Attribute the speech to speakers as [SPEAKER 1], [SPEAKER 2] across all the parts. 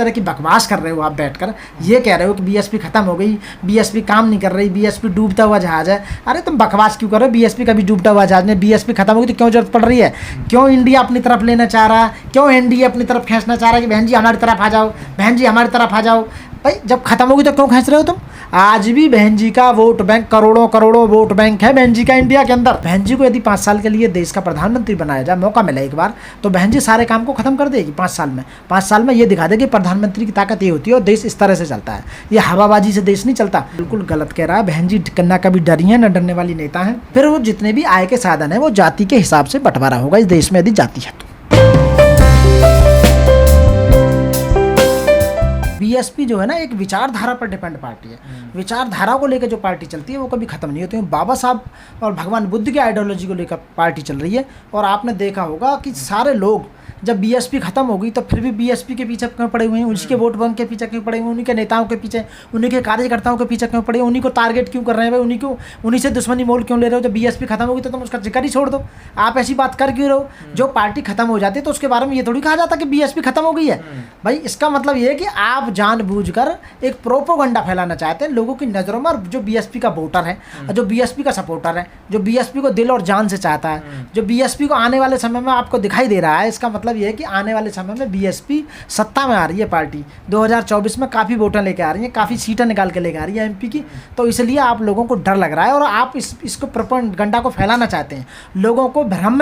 [SPEAKER 1] तरह की बकवास कर रहे हो आप बैठकर, ये कह रहे हो कि बीएसपी खत्म हो गई, बीएसपी काम नहीं कर रही, बीएसपी डूबता हुआ जहाज है। अरे तुम बकवास क्यों कर रहे हो? बीएसपी का भी डूबता हुआ जहाज नहीं, बीएसपी खत्म होगी तो क्यों जरूरत पड़ रही है? क्यों इंडिया अपनी तरफ लेना चाह रहा है? क्यों एनडीए अपनी तरफ खींचना चाह रहा है कि बहन जी हमारी तरफ आ जाओ, बहन जी हमारी तरफ आ जाओ? भाई जब खत्म होगी तो क्यों खींच रहे हो तुम? आज भी बहन जी का वोट बैंक, करोड़ों करोड़ों वोट बैंक है बहन जी का इंडिया के अंदर। बहन जी को यदि 5 साल के लिए देश का प्रधानमंत्री बनाया जाए, मौका मिला एक बार, तो बहन जी सारे काम को खत्म कर देगी 5 साल में। 5 साल में ये दिखा देगी प्रधानमंत्री की ताकत ये होती है और देश इस तरह से चलता है। ये हवाबाजी से देश नहीं चलता। बिल्कुल गलत कह रहा है बहन जी, ना कभी डरी है ना डरने वाली नेता है। फिर वो जितने भी आय के साधन है वो जाति के हिसाब से बंटवारा होगा इस देश में यदि जाति है तो। बीएसपी जो है ना एक विचारधारा पर डिपेंड पार्टी है। विचारधारा को लेकर जो पार्टी चलती है वो कभी खत्म नहीं होती है। बाबा साहब और भगवान बुद्ध की आइडियोलॉजी को लेकर पार्टी चल रही है। और आपने देखा होगा कि सारे लोग जब बीएसपी खत्म हो गई तो फिर भी बीएसपी के पीछे क्यों पड़े हुए हैं? उसके वोट बैंक के पीछे क्यों पड़े हुए हैं? उन्हीं के नेताओं के पीछे, उन्हीं के कार्यकर्ताओं के पीछे क्यों पड़े हैं? उन्हीं को टारगेट क्यों कर रहे हैं भाई? उन्हीं से दुश्मनी मोल क्यों ले रहे हो? जब बीएसपी खत्म होगी तो तुम उसका जिक्र ही छोड़ दो। आप ऐसी बात कर क्यों रहो? जो पार्टी खत्म हो जाती है तो उसके बारे में ये थोड़ी कहा जाता कि बीएसपी खत्म हो गई है। भाई इसका मतलब ये है कि आप जानबूझकर एक प्रोपोगंडा फैलाना चाहते हैं लोगों की नज़रों में। और जो बीएसपी का वोटर है, जो बीएसपी का सपोर्टर है, जो बीएसपी को दिल और जान से चाहता है, जो बीएसपी को आने वाले समय में आपको दिखाई दे रहा है, इसका मतलब ये है कि आने वाले समय में बीएसपी सत्ता में आ रही है। पार्टी 2024 में काफ़ी वोटें लेके आ रही है, काफ़ी सीटें निकाल के लेके आ रही है एमपी की। तो इसलिए आप लोगों को डर लग रहा है और आप इसको प्रोपेगेंडा को फैलाना चाहते हैं, लोगों को भ्रम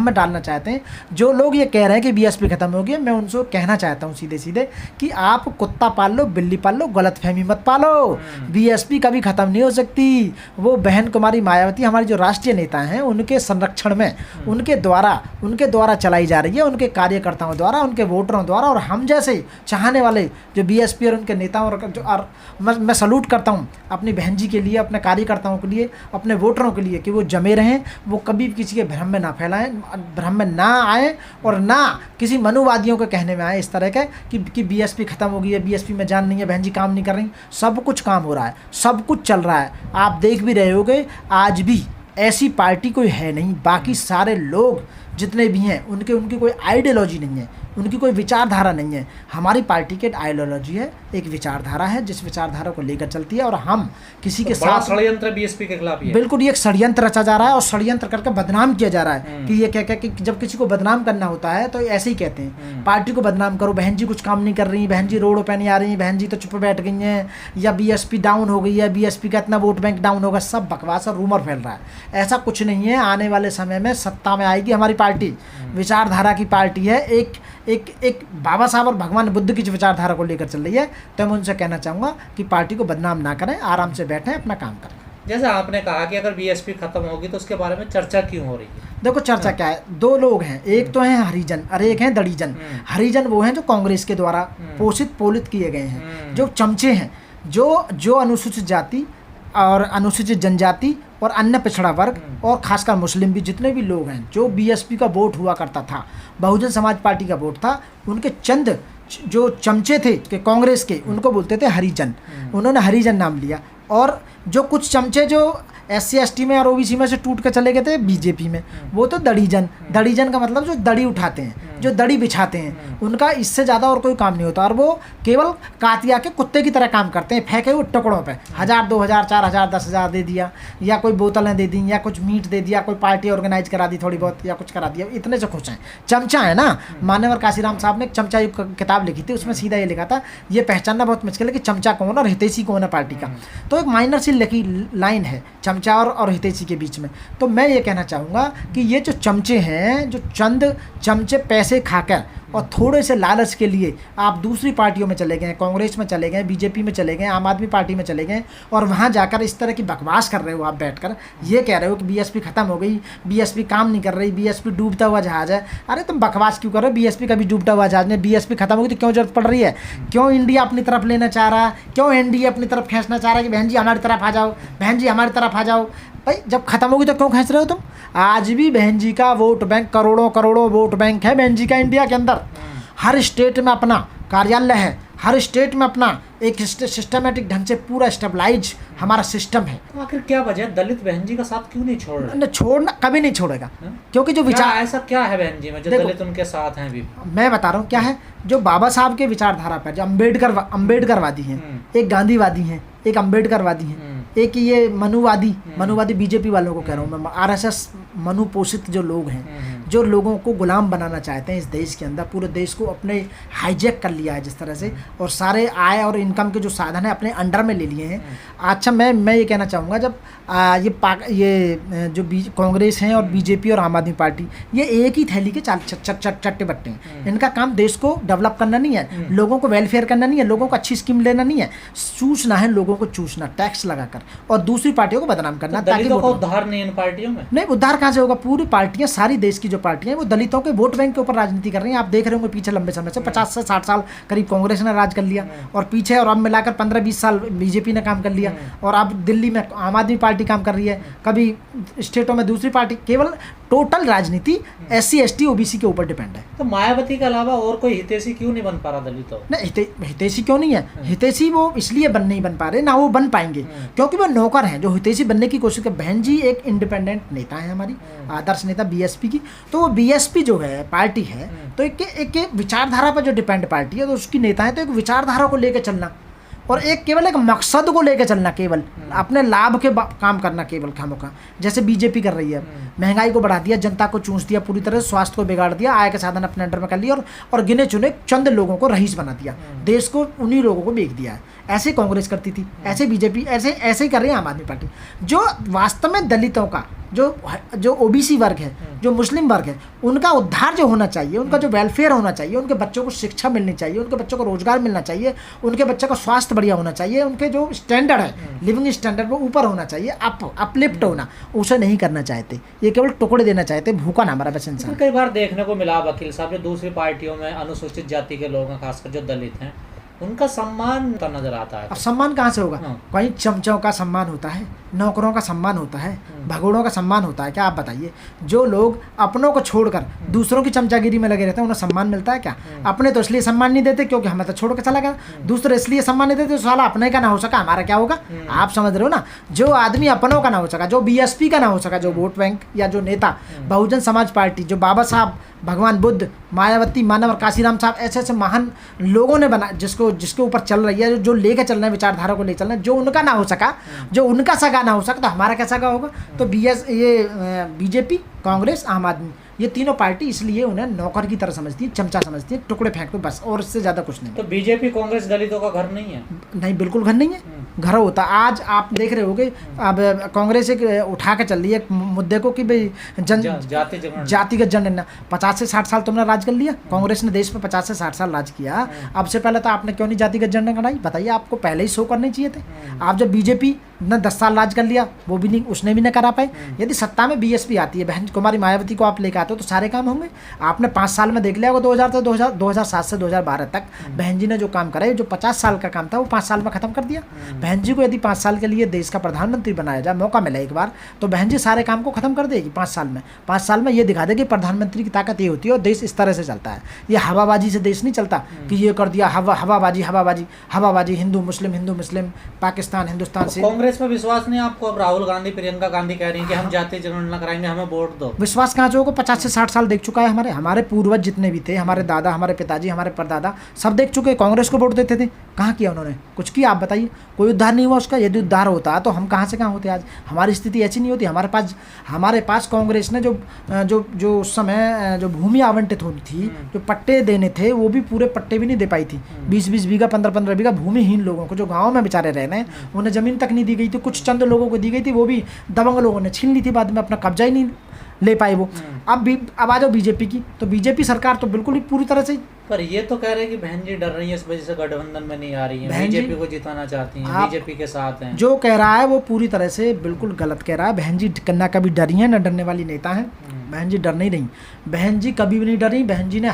[SPEAKER 1] में डालना चाहते हैं। जो लोग ये कह रहे हैं कि बीएसपी खत्म हो गई, मैं उनसे कहना चाहता हूँ सीधे सीधे कि आप कुत्ता पाल लो, बिल्ली पाल लो, गलतफहमी मत पालो। बीएसपी कभी खत्म नहीं हो सकती। वो बहन कुमारी मायावती हमारी जो राष्ट्रीय नेता हैं उनके संरक्षण में, उनके द्वारा चलाई जा रही है, उनके कार्यकर्ताओं द्वारा, उनके वोटरों द्वारा। और हम जैसे चाहने वाले जो बीएसपी और उनके नेताओं और मैं सलूट करता हूँ अपनी बहन जी के लिए, अपने कार्यकर्ताओं के लिए, अपने वोटरों के लिए कि वो जमे रहें, वो कभी भी किसी के भ्रम में ना फैलाएं, भ्रम में ना आए और ना किसी मनुवादियों के कहने में आए इस तरह के कि बीएसपी खत्म हो गई है, बीएसपी में जान नहीं है, बहन जी काम नहीं कर रही। सब कुछ काम हो रहा है, सब कुछ चल रहा है। आप देख भी रहे होगे आज भी ऐसी पार्टी कोई है नहीं। बाकी सारे लोग जितने भी हैं उनकी कोई आइडियोलॉजी नहीं है, उनकी कोई विचारधारा नहीं है। हमारी पार्टी की आइडियोलॉजी है, एक विचारधारा है जिस विचारधारा को लेकर चलती है। और हम किसी के साथ
[SPEAKER 2] षड्यंत्र बीएसपी के खिलाफ है।
[SPEAKER 1] बिल्कुल ये एक षड्यंत्र रचा जा रहा है और षड्यंत्र करके बदनाम किया जा रहा है कि ये क्या कि जब किसी को बदनाम करना होता है तो ऐसे ही कहते हैं, पार्टी को बदनाम करो, बहन जी कुछ काम नहीं कर रही, बहन जी रोडों पर नहीं आ रही, बहन जी तो चुप बैठ गई हैं, या बीएसपी डाउन हो गई है, बीएसपी का इतना वोट बैंक डाउन होगा। सब बकवास और रूमर फैल रहा है। ऐसा कुछ नहीं है। आने वाले समय में सत्ता में आएगी हमारी पार्टी, विचारधारा की पार्टी है। एक बाबा साहब और भगवान बुद्ध की जो विचारधारा को लेकर चल रही है। तो मैं उनसे कहना चाहूँगा कि पार्टी को बदनाम ना करें, आराम से बैठें, अपना काम करें।
[SPEAKER 2] जैसे आपने कहा कि अगर बीएसपी खत्म होगी तो उसके बारे में चर्चा क्यों हो रही है?
[SPEAKER 1] देखो चर्चा क्या है, दो लोग हैं, एक तो हैं हरिजन और एक हैं दड़ीजन। हरिजन वो हैं जो कांग्रेस के द्वारा पोषित पोलित किए गए हैं, जो चमचे हैं, जो अनुसूचित जाति और अनुसूचित जनजाति और अन्य पिछड़ा वर्ग और खासकर मुस्लिम भी जितने भी लोग हैं, जो बीएसपी का वोट हुआ करता था, बहुजन समाज पार्टी का वोट था, उनके चंद जो चमचे थे कि कांग्रेस के, उनको बोलते थे हरिजन। उन्होंने हरिजन नाम लिया। और जो कुछ चमचे जो SC ST में और OBC में से टूट के चले गए थे बीजेपी में, वो तो दड़ीजन। दड़ीजन का मतलब जो दड़ी उठाते हैं, जो दड़ी बिछाते हैं, उनका इससे ज़्यादा और कोई काम नहीं होता। और वो केवल कातिया के कुत्ते की तरह काम करते हैं, फेंके हुए टुकड़ों पे 1000 2000 4000 10,000 दे दिया, या कोई बोतलें दे दी, या कुछ मीट दे दिया, कोई पार्टी ऑर्गेनाइज करा दी थोड़ी बहुत, या कुछ करा दिया, इतने से खुश हैं। चमचा है ना। मान्यवर काशीराम साहब ने एक चमचा युग किताब लिखी थी, उसमें सीधा ये लिखा था, ये पहचानना बहुत मुश्किल है कि चमचा कौन और हितैषी कौन है पार्टी का। तो एक माइनर सी लिखी लाइन है चमचा और हितैषी के बीच में। तो मैं ये कहना चाहूँगा कि ये जो चमचे हैं, जो चंद चमचे पैसे खाकर और थोड़े से लालच के लिए आप दूसरी पार्टियों में चले गए, कांग्रेस में चले गए, बीजेपी में चले गए, आम आदमी पार्टी में चले गए, और वहाँ जाकर इस तरह की बकवास कर रहे हो आप बैठकर। ये कह रहे हो कि बीएसपी खत्म हो गई, बीएसपी काम नहीं कर रही, बीएसपी डूबता हुआ जहाज है। अरे तुम बकवास क्यों कर रहे हो? बीएसपी का भी डूबता हुआ जहाज नहीं, बीएसपी खत्म होगी तो क्यों जरूरत पड़ रही है? क्यों इंडिया अपनी तरफ लेना चाह रहा है? क्यों एनडीए अपनी तरफ खींचना चाह रहा है कि बहन जी हमारी तरफ आ जाओ, बहन जी हमारी तरफ आ जाओ? भाई जब खत्म होगी तो क्यों खींच रहे हो तुम? आज भी बहन जी का वोट बैंक, करोड़ों करोड़ों वोट बैंक है बहन जी का इंडिया के अंदर। हर स्टेट में अपना कार्यालय है, हर स्टेट में अपना एक सिस्टमेटिक ढंग से पूरा स्टेबलाइज हमारा सिस्टम है।
[SPEAKER 2] तो आखिर क्या वजह है, दलित बहन जी का साथ क्यों नहीं छोड़ रहे?
[SPEAKER 1] छोड़ना कभी नहीं छोड़ेगा, क्योंकि जो विचार
[SPEAKER 2] ऐसा क्या है बहन जी में जो दलित उनके साथ हैं अभी?
[SPEAKER 1] मैं बता रहा हूँ क्या है, जो बाबा साहब के विचारधारा पर, जो अम्बेडकरवादी हैं, एक गांधीवादी हैं, एक अम्बेडकरवादी हैं, एक ये मनुवादी बीजेपी वालों को कह रहा हूँ मैं, आरएसएस मनु पोषित जो लोग हैं, जो लोगों को गुलाम बनाना चाहते हैं इस देश के अंदर, पूरे देश को अपने हाईजैक कर लिया है जिस तरह से, और सारे आय और इनकम के जो साधन है अपने अंडर में ले लिए हैं। अच्छा, मैं ये कहना चाहूँगा, जब ये जो कांग्रेस हैं और बीजेपी और आम आदमी पार्टी, ये एक ही थैली के चट्टे बट्टे हैं। इनका काम देश को डेवलप करना नहीं है, लोगों को वेलफेयर करना नहीं है, लोगों को अच्छी स्कीम लेना नहीं है, चूसना है, लोगों को चूसना टैक्स लगाकर और दूसरी पार्टियों को बदनाम करना।
[SPEAKER 2] तो दलितों का उद्धार नहीं इन पार्टियों में?
[SPEAKER 1] नहीं, उद्धार कहाँ से होगा? पूरी पार्टियां, सारी देश की जो पार्टियां हैं वो दलितों के वोट बैंक के ऊपर राजनीति कर रही हैं। आप देख रहे होंगे पीछे लंबे समय से 50 से 60 साल करीब कांग्रेस ने राज कर लिया, और पीछे और अब मिलाकर 15-20 साल बीजेपी ने काम कर लिया, और अब दिल्ली में आम आदमी पार्टी काम कर रही है, कभी स्टेटों में दूसरी पार्टी। केवल टोटल राजनीति SC ST OBC के ऊपर डिपेंड है।
[SPEAKER 2] तो मायावती के अलावा और कोई हितैषी क्यों नहीं बन पा रहा दलितों?
[SPEAKER 1] नहीं, हितैषी क्यों नहीं है? हितैषी वो इसलिए नहीं बन पा रहे, ना वो बन पाएंगे, क्योंकि वो नौकर हैं जो हितैषी बनने की कोशिश कर। बहन जी एक इंडिपेंडेंट नेता है, हमारी आदर्श नेता BSP की, तो वो BSP जो है पार्टी है, तो एक विचारधारा पर जो डिपेंड पार्टी है, तो उसकी नेता है, तो एक विचारधारा को लेकर चलना और केवल एक मकसद को लेकर चलना, केवल अपने लाभ के काम करना, केवल खामोखा, जैसे बीजेपी कर रही है। महंगाई को बढ़ा दिया, जनता को चूस दिया पूरी तरह, स्वास्थ्य को बिगाड़ दिया, आय के साधन अपने अंडर में कर लिया, और गिने चुने चंद लोगों को रईस बना दिया, देश को उन्हीं लोगों को बेच दिया है। ऐसे कांग्रेस करती थी, ऐसे बीजेपी, ऐसे ही कर रही है आम आदमी पार्टी। जो वास्तव में दलितों का जो OBC वर्ग है, जो मुस्लिम वर्ग है, उनका उद्धार जो होना चाहिए, उनका जो वेलफेयर होना चाहिए, उनके बच्चों को शिक्षा मिलनी चाहिए, उनके बच्चों को रोजगार मिलना चाहिए, उनके बच्चों का स्वास्थ्य बढ़िया होना चाहिए, उनके जो स्टैंडर्ड है, लिविंग स्टैंडर्ड वो ऊपर होना चाहिए, अपलिफ्ट होना, उसे नहीं करना चाहते। ये केवल टुकड़े देना चाहते, भूखा ना हमारा बस इंसान।
[SPEAKER 2] कई बार देखने को मिला वकील साहब, जो दूसरी पार्टियों में अनुसूचित जाति के लोग हैं, खासकर जो दलित हैं, उनका सम्मान तो नजर आता है।
[SPEAKER 1] अब सम्मान कहाँ से होगा? कहीं चमचों का सम्मान होता है, नौकरों का सम्मान होता है, भगोड़ों का सम्मान होता है क्या? आप बताइए। जो लोग अपनों को छोड़कर दूसरों की चमचागिरी में लगे रहते हैं, उन्हें सम्मान मिलता है क्या? अपने तो इसलिए सम्मान नहीं देते क्योंकि हमें तो छोड़ के चला गया, दूसरे इसलिए सम्मान नहीं देते, तो साला अपने का ना हो सका, हमारा क्या होगा? आप समझ रहे हो ना? जो आदमी अपनों का ना हो सका, जो BSP का ना हो सका, जो वोट बैंक या जो नेता बहुजन समाज पार्टी, जो बाबा साहब, भगवान बुद्ध, मायावती, मानव और काशीराम साहब, ऐसे महान लोगों ने बना, जिसके ऊपर चल रही है, जो लेकर चल रहे हैं, विचारधारा को ले चल रहे हैं, जो उनका ना हो सका, जो उनका सगा ना हो सका, तो हमारा क्या सगा होगा? तो BJP, कांग्रेस, आम आदमी, ये तीनों पार्टी इसलिए उन्हें नौकर की तरह समझती है, चमचा समझती है, टुकड़े फेंक दो बस, और इससे ज्यादा कुछ नहीं।
[SPEAKER 2] तो BJP कांग्रेस दलितों का घर नहीं है? नहीं,
[SPEAKER 1] बिल्कुल घर नहीं है, घर होता। आज आप देख रहे होगे, अब कांग्रेस एक उठा के चल रही है मुद्दे को कि भाई जातिगत जनगणना। 50 से 60 साल तुमने राज कर लिया, कांग्रेस ने देश पे 50 से 60 साल राज किया, अब से पहले तो आपने क्यों नहीं जातिगत जनगणना कराई? बताइए, आपको पहले ही शो करने चाहिए थे। आप जब BJP ने 10 साल राज कर लिया, वो भी नहीं, उसने भी नहीं करा पाए। यदि सत्ता में BSP आती है, बहन कुमारी मायावती को आप लेकर आते हो, तो सारे काम होंगे। आपने 5 साल में देख लिया होगा, 2007 से 2012 तक बहन जी ने जो काम करा है, जो 50 साल का काम था, वो 5 साल में खत्म कर दिया। बहन जी को यदि 5 साल के लिए देश का प्रधानमंत्री बनाया जाए, मौका मिला एक बार, तो बहन जी सारे काम को खत्म कर देगी 5 साल में। 5 साल में ये दिखा देगी प्रधानमंत्री की ताकत ये होती है, और देश इस तरह से चलता है। ये हवाबाजी से देश नहीं चलता कि ये कर दिया, हवाबाजी, हिंदू मुस्लिम, पाकिस्तान हिंदुस्तान से।
[SPEAKER 2] कांग्रेस में विश्वास नहीं आपको? अब राहुल गांधी, प्रियंका गांधी कह रही हैं कि हम जातीय जनगणना कराएंगे, हमें वोट दो।
[SPEAKER 1] विश्वास कहाँ से होगा? 50 से 60 साल देख चुका है हमारे पूर्वज जितने भी थे, हमारे दादा, हमारे पिताजी, हमारे परदादा, सब देख चुके। कांग्रेस को वोट देते थे, कहाँ किया उन्होंने? कुछ किया? आप बताइए। कोई उद्धार नहीं हुआ उसका। यदि उद्धार होता तो हम कहाँ से कहाँ होते आज? हमारी स्थिति ऐसी नहीं होती। हमारे पास कांग्रेस ने जो उस समय जो भूमि आवंटित होनी थी, जो पट्टे देने थे, वो भी पूरे पट्टे भी नहीं दे पाई थी। 20-20 बीघा, 15-15 बीघा भूमिहीन लोगों को, जो गाँव में बेचारे रह रहे हैं, उन्हें ज़मीन तक नहीं दी गई थी। कुछ चंद लोगों को दी गई थी, वो भी दबंग लोगों ने छीन ली थी, बाद में अपना कब्जा ही नहीं ले पाए वो। अब आ जाओ BJP की, तो BJP सरकार तो बिल्कुल ही पूरी तरह से।
[SPEAKER 2] पर ये तो कह रहे हैं कि बहन जी डर रही है, इस वजह से गठबंधन में नहीं आ रही है, BJP को जिताना चाहती हैं, BJP के साथ हैं। जो
[SPEAKER 1] कह रहा है वो पूरी तरह से बिल्कुल गलत कह रहा है। बहन जी ना कभी डरी है, ना डरने वाली नेता है। बहन जी डर नहीं रही, बहन जी कभी भी नहीं डरी। बहन जी ने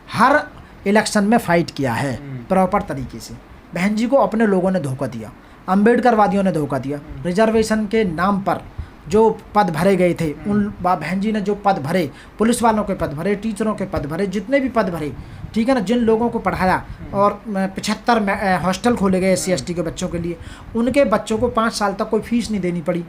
[SPEAKER 1] हर इलेक्शन में फाइट किया है प्रॉपर तरीके से। बहन जी को अपने लोगों ने धोखा दिया, अम्बेडकरवादियों ने धोखा दिया, रिजर्वेशन के नाम पर जो पद भरे गए थे, उन बहन जी ने जो पद भरे, पुलिस वालों के पद भरे, टीचरों के पद भरे, जितने भी पद भरे, ठीक है ना, जिन लोगों को पढ़ाया, और 75 हॉस्टल खोले गए SC/ST के बच्चों के लिए, उनके बच्चों को 5 साल तक कोई फीस नहीं देनी पड़ी।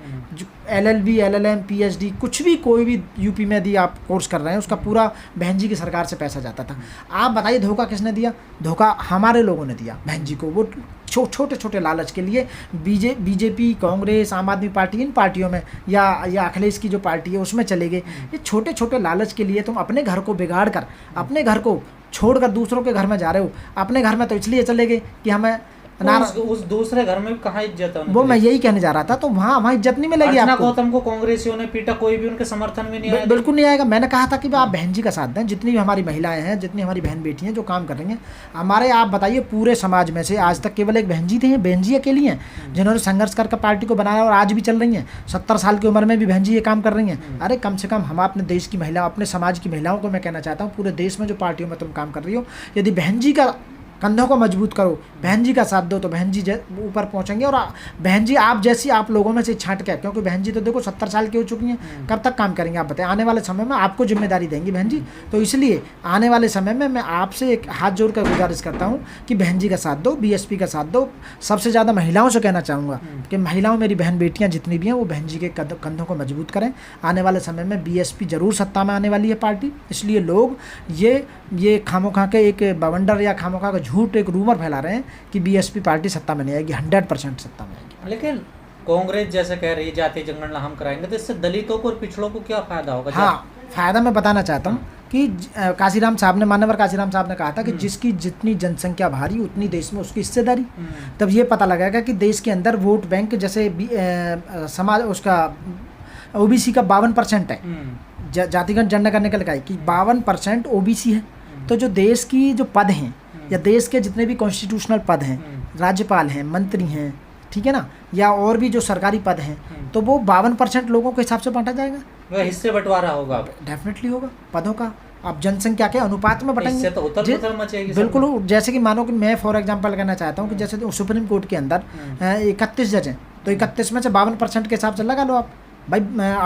[SPEAKER 1] LLB, LLM, PhD कुछ भी कोई भी यूपी में यदि आप कोर्स कर रहे हैं, उसका पूरा बहन जी की सरकार से पैसा जाता था। आप बताइए धोखा किसने दिया? धोखा हमारे लोगों ने दिया बहन जी को। वो छोटे छोटे लालच के लिए बीजेपी, कांग्रेस, आम आदमी पार्टी, इन पार्टियों में, या अखिलेश की जो पार्टी है उसमें चले गए। ये छोटे छोटे लालच के लिए तुम अपने घर को बिगाड़ कर, अपने घर को छोड़कर दूसरों के घर में जा रहे हो। अपने घर में तो इसलिए चले गए कि हमें
[SPEAKER 2] उस दूसरे घर में कहाँ इज्जत है?
[SPEAKER 1] वो मैं यही कहने जा रहा था। तो वहाँ इज्जत नहीं मिलेगी आपको।
[SPEAKER 2] गौतम को कांग्रेसियों ने पीटा, कोई भी उनके समर्थन में नहीं आया।
[SPEAKER 1] बिल्कुल नहीं आएगा। मैंने कहा था कि आप बहन जी का साथ दें। जितनी भी हमारी महिलाएं हैं, जितनी हमारी बहन बेटी हैं जो काम कर रही हैं हमारे, आप बताइए पूरे समाज में से आज तक केवल एक बहन जी थी, बहन जी अकेली हैं जिन्होंने संघर्ष करके पार्टी को बनाया और आज भी चल रही हैं। 70 साल की उम्र में भी बहन जी ये काम कर रही हैं। अरे कम से कम हम अपने देश की महिला, अपने समाज की महिलाओं को मैं कहना चाहता हूँ, पूरे देश में जो पार्टियों में तुम काम कर रही हो, यदि बहन जी का कंधों को मजबूत करो, बहन जी का साथ दो, तो बहन जी ऊपर पहुंचेंगे। और बहन जी आप जैसी आप लोगों में से छांट के, क्योंकि बहन जी तो देखो 70 साल की हो चुकी हैं, कब तक काम करेंगे आप बताएं? आने वाले समय में आपको जिम्मेदारी देंगी बहन जी। तो इसलिए आने वाले समय में मैं आपसे एक हाथ जोड़ कर गुजारिश करता हूँ कि बहन जी का साथ दो, BSP का साथ दो। सबसे ज़्यादा महिलाओं से कहना चाहूँगा कि महिलाओं, मेरी बहन बेटियाँ जितनी भी हैं, वो बहन जी के कंधों को मजबूत करें। आने वाले समय में BSP जरूर सत्ता में आने वाली है पार्टी। इसलिए लोग ये खामोखा के एक बवंडर या खामोखा का झूठ, एक रूमर फैला रहे हैं कि BSP पार्टी सत्ता में नहीं आएगी। 100% सत्ता में आएगी।
[SPEAKER 2] लेकिन कांग्रेस जैसे कह रही है जातीय जनगणना हम कराएंगे, तो इससे दलितों को और पिछड़ों को क्या फायदा होगा?
[SPEAKER 1] हाँ, फायदा मैं बताना चाहता हूँ कि काशीराम साहब ने, मानवर काशीराम साहब ने कहा था कि जिसकी जितनी जनसंख्या भारी उतनी देश में उसकी हिस्सेदारी। तब ये पता लगेगा कि देश के अंदर वोट बैंक, जैसे समाज उसका OBC का 52% है, जातिगत जनगणना निकल गई कि 52% OBC है। तो जो देश की जो पद हैं, या देश के जितने भी कॉन्स्टिट्यूशनल पद हैं, राज्यपाल हैं, मंत्री हैं, ठीक है ना, या और भी जो सरकारी पद हैं, तो वो 52% लोगों के हिसाब से बांटा जाएगा।
[SPEAKER 2] वह हिस्से बंटवारा होगा,
[SPEAKER 1] डेफिनेटली होगा पदों का। आप जनसंख्या के अनुपात में बटेंगे
[SPEAKER 2] तो उथल मचेगी
[SPEAKER 1] बिल्कुल। जैसे कि मानो कि मैं फॉर एग्जांपल कहना चाहता हूँ कि जैसे सुप्रीम कोर्ट के अंदर 31 जज हैं, तो 31 में से 52% के हिसाब से लगा लो आप भाई।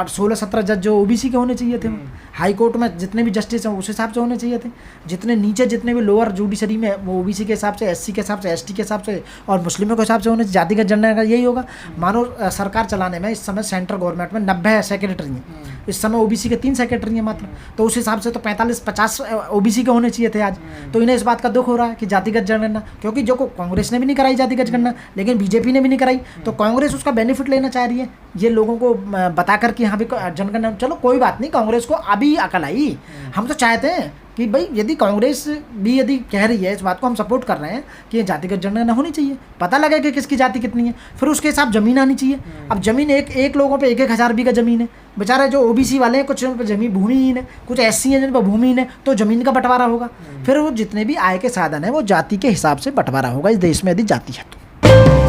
[SPEAKER 1] 16-17 जज जो OBC के होने चाहिए थे, हाई कोर्ट में जितने भी जस्टिस हैं उस हिसाब से होने चाहिए थे। जितने नीचे जितने भी लोअर जुडिशरी में, वो OBC के हिसाब से, SC के हिसाब से, ST के हिसाब से और मुस्लिमों के हिसाब से होने चाहिए। जातिगत जनगणना यही होगा। मानो सरकार चलाने में इस समय सेंट्रल गवर्नमेंट में 90 सेक्रेटरी हैं, इस समय OBC के 3 सेक्रेटरी हैं मात्र। तो उस हिसाब से तो 45-50 OBC के होने चाहिए थे आज। तो इन्हें इस बात का दुख हो रहा है कि जातिगत जनगणना, क्योंकि जो कांग्रेस ने भी नहीं कराई जातिगत जनगणना, लेकिन BJP ने भी नहीं कराई, तो कांग्रेस उसका बेनिफिट लेना चाह रही है ये लोगों को बता कर कि यहाँ भी जनगणना। चलो कोई बात नहीं, कांग्रेस को अभी अकल आई। हम तो चाहते हैं कि भाई यदि कांग्रेस भी यदि कह रही है, इस बात को हम सपोर्ट कर रहे हैं कि ये जातिगत जनगणना होनी चाहिए, पता लगे कि किसकी जाति कितनी है, फिर उसके हिसाब जमीन आनी चाहिए। अब जमीन एक लोगों पे 1,000 बीघा जमीन है, बेचारे जो OBC वाले हैं कुछ उन पर जमीन भूमिहीन है, कुछ SC हैं जिन पर भूमिहीन है, तो जमीन का बंटवारा होगा। फिर वो जितने भी आय के साधन है वो जाति के हिसाब से बंटवारा होगा इस देश में यदि जाति है तो।